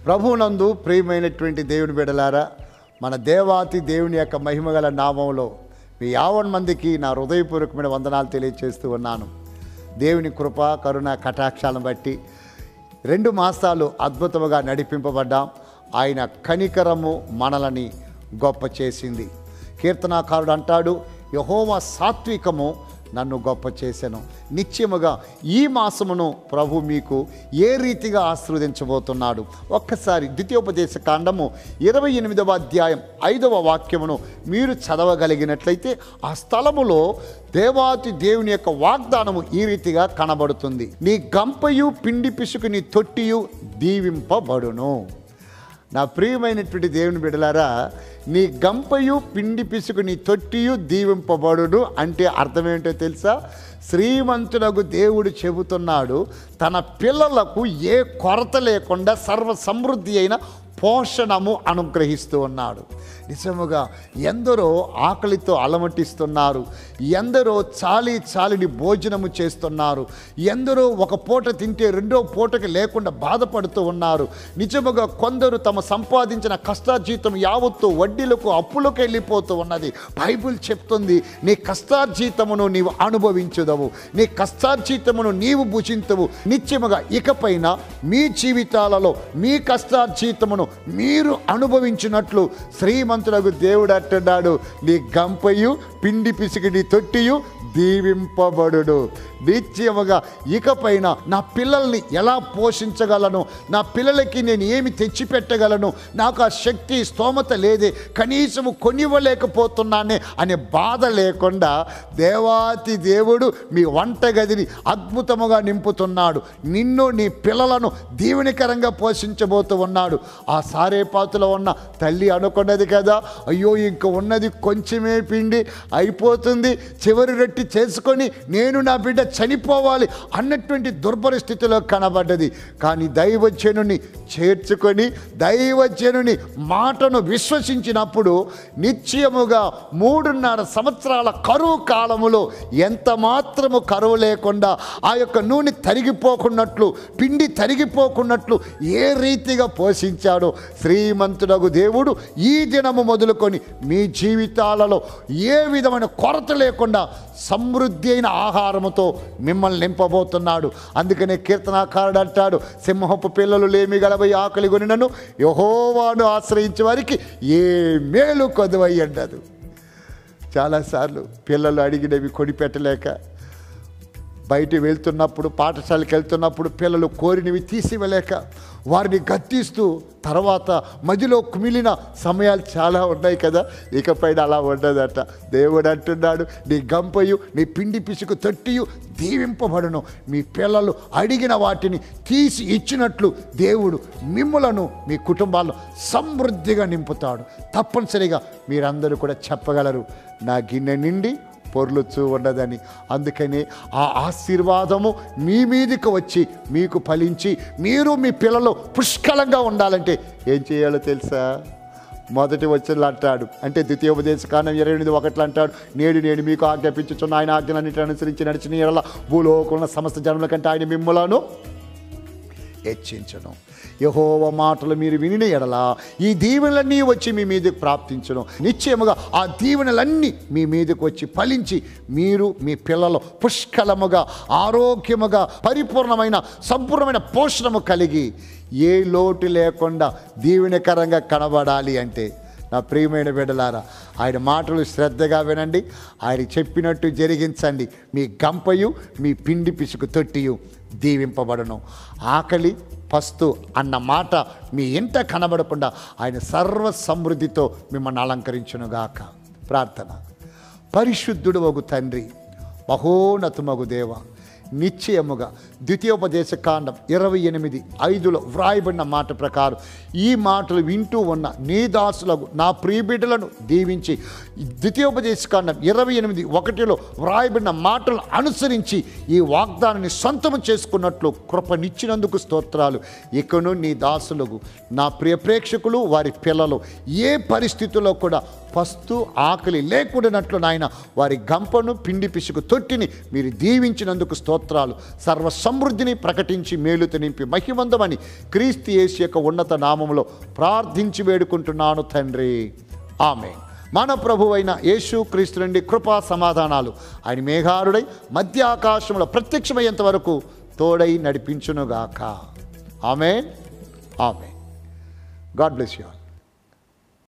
ప్రభువునందు ప్రియమైనటువంటి దేవుని బిడ్డలారా, మన దేవాతి దేవుని యొక్క మహిమగల నామంలో మీ 50 మందికి నా హృదయపూర్వకమైన వందనాలు తెలియజేస్తూ ఉన్నాను. దేవుని కృప కరుణ కటాక్షాలను బట్టి 2 మాసాలు అద్భుతముగా నడిపింపబడ్డాం. ఆయన కనికరము మనలని గొప్ప చేసింది. కీర్తనాకారుడు అంటాడు, యెహోవా సాత్వికము నన్ను గొప్ప చేశాను. నిత్యముగా ఈ మాసమును ప్రభు మీకు ఏ రీతిగా ఆశీర్వదించబోతున్నాడు. ఒక్కసారి ద్వితీయోపదేశ కాండము 28వ అధ్యాయం 5వ వాక్యమును మీరు చదవగలిగినట్లయితే ఆ స్థలములో దేవాతి దేవుని యొక్క వాగ్దానము ఈ రీతిగా కనబడుతుంది. నీ గంపయు పిండి పిసుకు నీ తొట్టియు దీవింపబడును. నా ప్రియమైనటువంటి దేవుని బిడ్డలారా, నీ గంపయు పిండి పిసుకు నీ తొట్టియు దీవింపబడును అంటే అర్థమేంటో తెలుసా? శ్రీమంతునకు దేవుడు చెబుతున్నాడు, తన పిల్లలకు ఏ కొరత లేకుండా సర్వ సమృద్ధి అయిన పోషణము అనుగ్రహిస్తూ ఉన్నాడు. నిజముగా ఎందరో ఆకలితో అలమటిస్తున్నారు, ఎందరో చాలిని భోజనము చేస్తున్నారు, ఎందరో ఒక పూట తింటే రెండో పూటకి లేకుండా బాధపడుతూ ఉన్నారు. నిజముగా కొందరు తమ సంపాదించిన కష్టార్జితం యావత్తు వడ్డీలకు అప్పులకు వెళ్ళిపోతూ ఉన్నది. బైబిల్ చెప్తుంది, నీ కష్టార్జితమును నీవు అనుభవించుదవు, నీ కష్టార్జితమును నీవు భుజింతువు. నిత్యముగా ఇకపైన మీ జీవితాలలో మీ కష్టార్జితమును మీరు అనుభవించినట్లు శ్రీమంతులకు దేవుడు అంటున్నాడు, నీ గంపయు పిండి పిసికి నీ తొట్టియు దీవింపబడును. నిత్యముగా ఇకపైన నా పిల్లల్ని ఎలా పోషించగలను, నా పిల్లలకి నేను ఏమి తెచ్చిపెట్టగలను, నాకు ఆ శక్తి స్తోమత లేదే, కనీసము కొనివ్వలేకపోతున్నానే అనే బాధ లేకుండా దేవాతి దేవుడు మీ వంటగదిని అద్భుతముగా నింపుతున్నాడు. నిన్ను నీ పిల్లలను దీవెనకరంగా పోషించబోతూ ఉన్నాడు. ఆ సారేపాతులో ఉన్న తల్లి అనుకున్నది కదా, అయ్యో ఇంక ఉన్నది కొంచెమే పిండి అయిపోతుంది, చివరి రొట్టి చేసుకొని నేను నా బిడ్డ చనిపోవాలి అన్నటువంటి దుర్పరిస్థితిలో కనబడ్డది. కానీ దైవజనుని చేర్చుకొని దైవజనుని మాటను విశ్వసించినప్పుడు నిశ్చయముగా 3.5 సంవత్సరాల కరువు కాలములో ఎంత మాత్రము కరువు లేకుండా ఆ యొక్క నూనె తరిగిపోకున్నట్లు, పిండి తరిగిపోకున్నట్లు ఏ రీతిగా పోషించాడో శ్రీమంతుడగు దేవుడు ఈ దినము మొదలుకొని మీ జీవితాలలో ఏ విధమైన కొరత లేకుండా సమృద్ధి అయిన ఆహారముతో మిమ్మల్ని నింపబోతున్నాడు. అందుకనే కీర్తనాకారుడు అంటాడు, సింహపు పిల్లలు లేమి గలవై ఆకలి కొనినను యెహోవాను ఆశ్రయించే వారికి ఏ మేలు కొదువై ఉండదు. చాలాసార్లు పిల్లలు అడిగినవి కొనిపెట్టలేక బయట వెళ్తున్నప్పుడు, పాఠశాలకు వెళ్తున్నప్పుడు పిల్లలు కోరినవి తీసివ్వలేక వారిని గద్దిస్తూ తర్వాత మధ్యలో కుమిలిన సమయాలు చాలా ఉన్నాయి కదా. ఇకపైన అలా ఉండదట. దేవుడు అంటున్నాడు, నీ గంపయు నీ పిండి పిసుకు తొట్టియు దీవింపబడును. మీ పిల్లలు అడిగిన వాటిని తీసి ఇచ్చినట్లు దేవుడు మిమ్ములను మీ కుటుంబాల్లో సమృద్ధిగా నింపుతాడు. తప్పనిసరిగా మీరందరూ కూడా చెప్పగలరు, నా గిన్నె నిండి పొర్లుచూ ఉన్నదని. అందుకని ఆ ఆశీర్వాదము మీ మీదకి వచ్చి మీకు ఫలించి మీరు మీ పిల్లలు పుష్కలంగా ఉండాలంటే ఏం చేయాలో తెలుసా? మొదటి వచనంలో అంటాడు, అంటే ద్వితీయోపదేశ కాండం 28:1 అంటాడు, నేడు మీకు ఆజ్ఞాపించుచున్న ఆయన ఆజ్ఞలన్నిటిని అనుసరించి నడిచిన యెడల భూలోకంలో సమస్త జనముల కంటే ఆయన మిమ్ములను హెచ్చించును. యెహోవా మాటలు మీరు వినిన యెడల ఈ దీవెనలన్నీ వచ్చి మీ మీదకు ప్రాప్తించును. నిశ్చయముగా ఆ దీవెనలన్నీ మీ మీదకు వచ్చి ఫలించి మీరు మీ పిల్లలు పుష్కలముగా ఆరోగ్యముగా పరిపూర్ణమైన సంపూర్ణమైన పోషణము కలిగి ఏ లోటు లేకుండా దీవెనకరంగా కనబడాలి అంటే నా ప్రియమైన బిడ్డలారా, ఆయన మాటలు శ్రద్ధగా వినండి, ఆయన చెప్పినట్టు జరిగించండి. మీ గంపయు మీ పిండి పిసుకు తొట్టియు దీవింపబడును. ఆకలి పస్తు అన్న మాట మీ ఇంట కనబడకుండా ఆయన సర్వ సమృద్ధితో మిమ్మల్ని అలంకరించునుగాక. ప్రార్థన. పరిశుద్ధుడు వగు తండ్రి, మహోన్నతమగు దేవ, నిశ్చయముగా ద్వితీయోపదేశ కాండం 28:5లో వ్రాయబడిన మాట ప్రకారం ఈ మాటలు వింటూ ఉన్న నీ దాసులకు నా ప్రియబిడ్డలను దీవించి ద్వితీయోపదేశ కాండం 28:1లో వ్రాయబడిన మాటలను అనుసరించి ఈ వాగ్దానాన్ని సొంతము చేసుకున్నట్లు కృపనిచ్చినందుకు స్తోత్రాలు. ఇకను నీ దాసులకు నా ప్రియ ప్రేక్షకులు వారి పిల్లలు ఏ పరిస్థితుల్లో కూడా పస్తు ఆకలి లేకుండానట్లు నాయన వారి గంపను పిండి పిసుకు తొట్టిని మీరు దీవించినందుకు స్తోత్రాలు. స్తోత్రాలు. సర్వ సమృద్ధిని ప్రకటించి మేలుతో నింపి మహిమందమని క్రీస్తు యేసు యొక్క ఉన్నత నామములో ప్రార్థించి వేడుకుంటున్నాను తండ్రి. ఆమేన్. మన ప్రభువైన యేసు క్రీస్తు నుండి కృపా సమాధానాలు ఆయన మేఘారుడై మధ్య ఆకాశంలో ప్రత్యక్షమయ్యేంత వరకు తోడై నడిపించునుగాక. ఆమేన్. ఆమేన్. God bless you all.